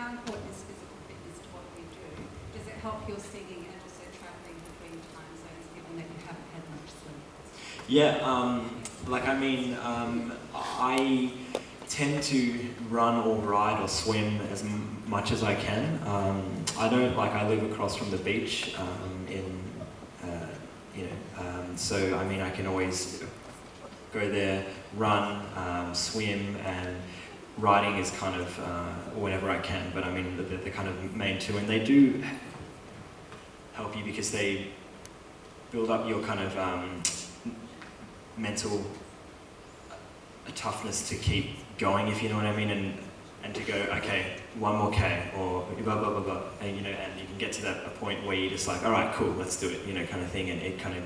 how important is physical fitness to what we do? Does it help your singing and also travelling between time zones, given that you haven't had much sleep? Yeah, I tend to run or ride or swim as much as I can. I live across from the beach so I mean I can always go there, run, swim, and riding is kind of whenever I can, but I mean the kind of main two, and they do help you because they build up your kind of mental toughness to keep going, if you know what I mean, and to go, okay, one more K, or blah, blah, blah, blah, and you can get to that point where you're just like, all right, cool, let's do it, kind of thing, and it kind of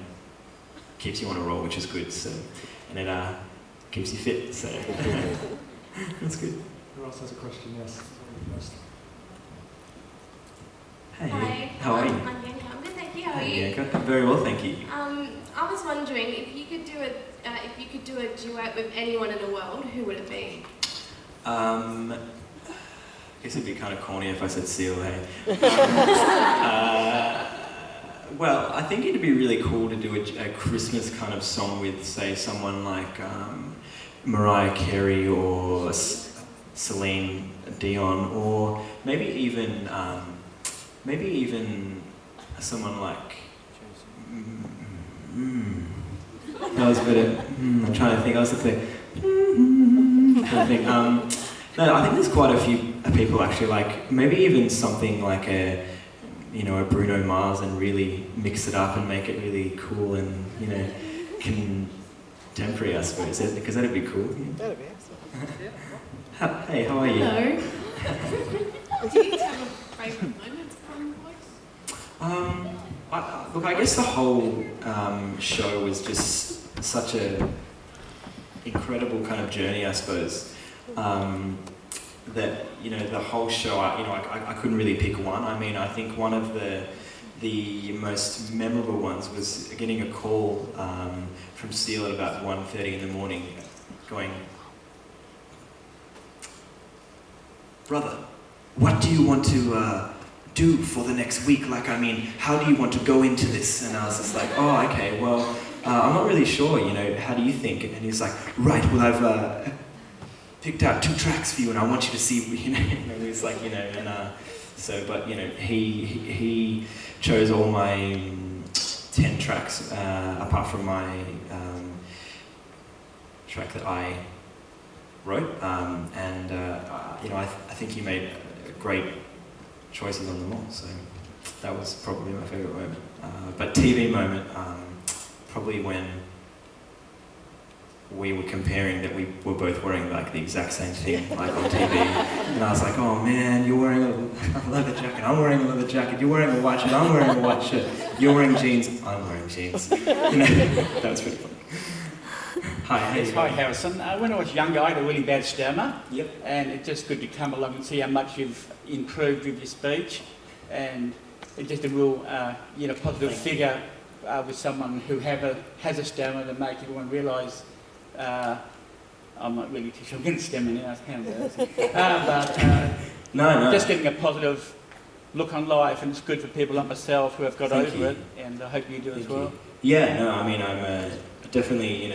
keeps you on a roll, which is good, so, and it keeps you fit, so, that's good. Who else has a question? Yes. Hey, Hi, how are you? I'm good, thank you. How are you? Yeah, very well, thank you. I was wondering if you could do a duet with anyone in the world, who would it be? I guess it'd be kind of corny if I said Seal, hey? Well, I think it'd be really cool to do a Christmas kind of song with, say, someone like Mariah Carey or Celine Dion, or maybe even someone like. That was a bit of. I'm trying to think. I was no, I think there's quite a few people actually, like maybe even something like a Bruno Mars, and really mix it up and make it really cool and contemporary, I suppose, because that'd be cool. That'd be excellent. Hey, how are you? Hello. Do you have a favourite moment from voice? Look, I guess the whole show was just such a incredible kind of journey, I suppose. That the whole show, I couldn't really pick one. I mean, I think one of the most memorable ones was getting a call from Seal at about 1:30 in the morning, going, "Brother, what do you want to do for the next week? Like, I mean, how do you want to go into this?" And I was just like, "Oh, okay, well, I'm not really sure, how do you think?" And he's like, "Right, well, I've picked out 2 tracks for you, and I want you to see," and he's like, but he chose all my 10 tracks, apart from my track that I wrote, I think he made great choices on them all, so that was probably my favourite moment. But TV moment, probably when we were comparing that we were both wearing like the exact same thing, like on TV, and I was like, "Oh man, you're wearing a leather jacket, I'm wearing a leather jacket, you're wearing a white shirt, I'm wearing a white shirt, you're wearing jeans, I'm wearing jeans." That was pretty funny. Hi. Yes, hi Harrison. When I was younger, I had a really bad stammer. Yep. And it's just good to come along and see how much you've improved with your speech, and it's just a real, positive figure with someone who has a stammer to make everyone realise. I'm not really too sure I'm going to stammer now, it's kind of embarrassing. No. Just getting a positive look on life, and it's good for people like myself who have got Thank over you. it, and I hope you do as well. Yeah, no, I mean, I'm definitely,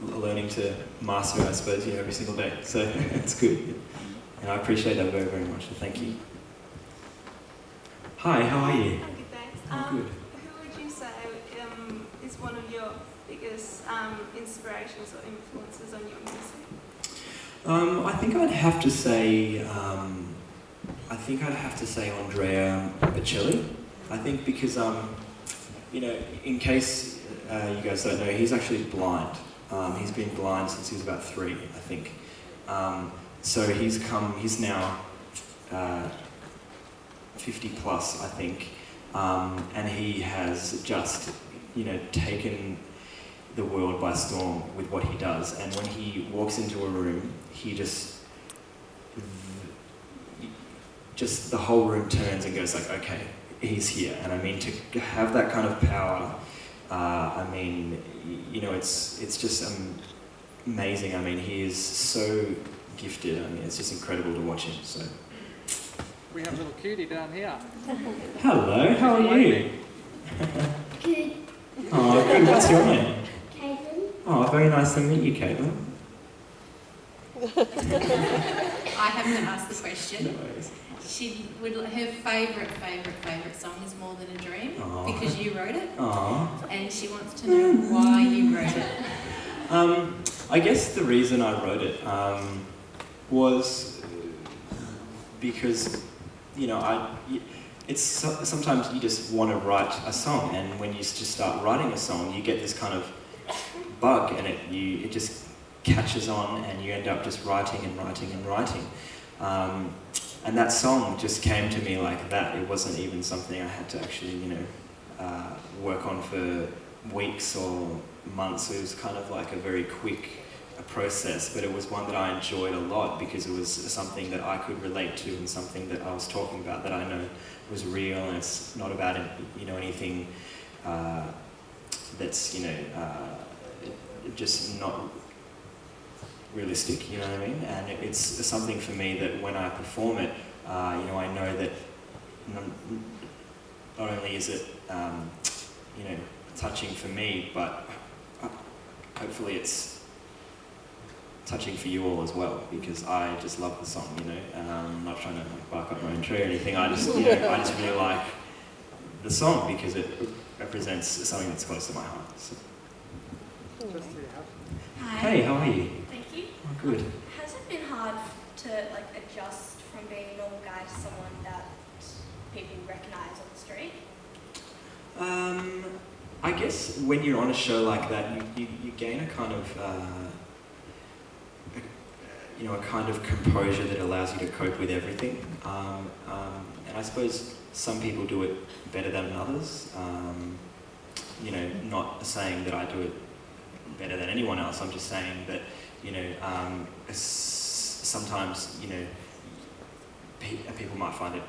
learning to master it, I suppose, every single day. So it's good. And I appreciate that very, very much. So thank you. Hi, how are you? I'm good, thanks. I'm good. Who would you say is one of your biggest inspirations or influences on your music? I think I'd have to say, Andrea Bocelli. I think because, in case you guys don't know, he's actually blind. He's been blind since he was about 3, I think. So he's now 50 plus, I think. And he has just, taken the world by storm with what he does. And when he walks into a room, he just the whole room turns and goes like, okay, he's here. And I mean, to have that kind of power, it's just amazing. I mean, he is so gifted. I mean, it's just incredible to watch him. So, We have a little cutie down here. Hello, how are you? Good. Oh, good. What's your name? Caitlin. Oh, very nice to meet you, Caitlin. I have to ask the No question. worries. Her favourite song is More Than a Dream Aw. because you wrote it, Aw. and she wants to know why you wrote it. I guess the reason I wrote it was because, you know, sometimes you just want to write a song, and when you just start writing a song, you get this kind of bug, and it just catches on, and you end up just writing and writing and writing. And that song just came to me like that. It wasn't even something I had to actually, you know, work on for weeks or months. It was kind of like a very quick process, but it was one that I enjoyed a lot because it was something that I could relate to and something that I was talking about that I know was real, and it's not about, you know, anything that's, you know, just not realistic, you know what I mean? And it's something for me that when I perform it, you know, I know that not only is it, you know, touching for me, but hopefully it's touching for you all as well, because I just love the song, you know, and I'm not trying to like bark up my own tree or anything. I just, you know, I just really like the song because it represents something that's close to my heart. So. Hi. Hey, how are you? Thank you. Oh, good. Has it been hard to like adjust from being a normal guy to someone that people recognise on the street? I guess when you're on a show like that, you gain a kind of, you know, a kind of composure that allows you to cope with everything. And I suppose some people do it better than others. You know, not saying that I do it better than anyone else. I'm just saying that, you know, sometimes, you know, people might find it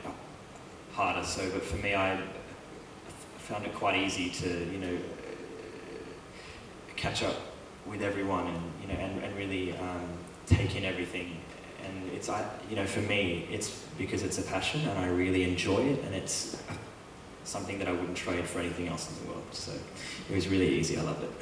harder. So, but for me, I found it quite easy to, you know, catch up with everyone, and you know, and really take in everything. And it's, you know, for me, it's because it's a passion, and I really enjoy it, and it's something that I wouldn't trade for anything else in the world. So it was really easy. I loved it.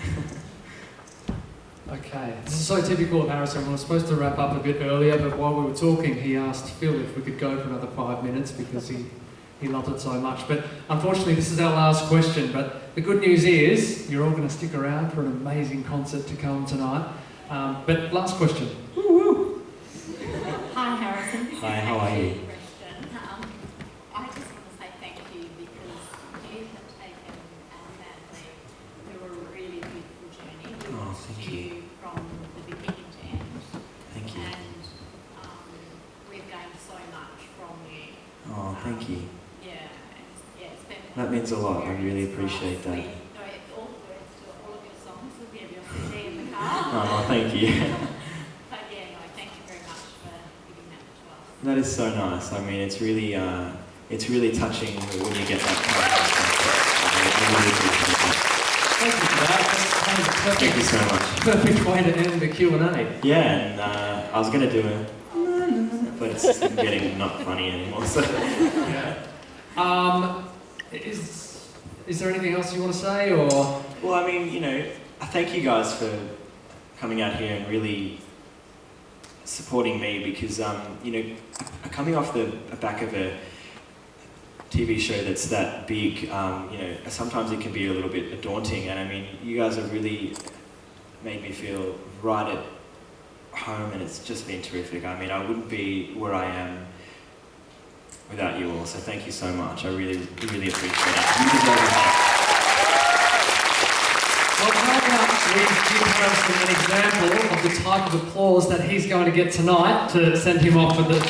Okay, this is so typical of Harrison. We were supposed to wrap up a bit earlier, but while we were talking, he asked Phil if we could go for another 5 minutes because he loved it so much. But unfortunately, this is our last question. But the good news is you're all going to stick around for an amazing concert to come tonight. But last question. Woo-woo. Hi, Harrison. Hi, how are you? I just want to say thank you because you have taken our family through a really beautiful journey. We Oh, watched thank you. from the beginning to end. Thank you. And we've gained so much from you. Oh, thank you. Yeah, it's been That means a lot. I really appreciate that. We know all the words to all of your songs. We have your CD in the car. Oh, thank you. But yeah, no, thank you very much for giving that to us. That is so nice. I mean, it's really touching when you get that kind of response. I really appreciate that. Thank you for that. That's kind of a Thank you so much. perfect way to end the Q&A. Yeah, and I was going to do a, but it's getting not funny anymore. So. Is there anything else you want to say, or? Well, I mean, you know, I thank you guys for coming out here and really supporting me because, you know, coming off the back of a TV show that's that big, you know, sometimes it can be a little bit daunting, and I mean, you guys have really made me feel right at home, and it's just been terrific. I mean, I wouldn't be where I am without you all, so thank you so much. I really, really appreciate it. You deserve it. Well, how about we give Harrison an example of the type of applause that he's going to get tonight to send him off for the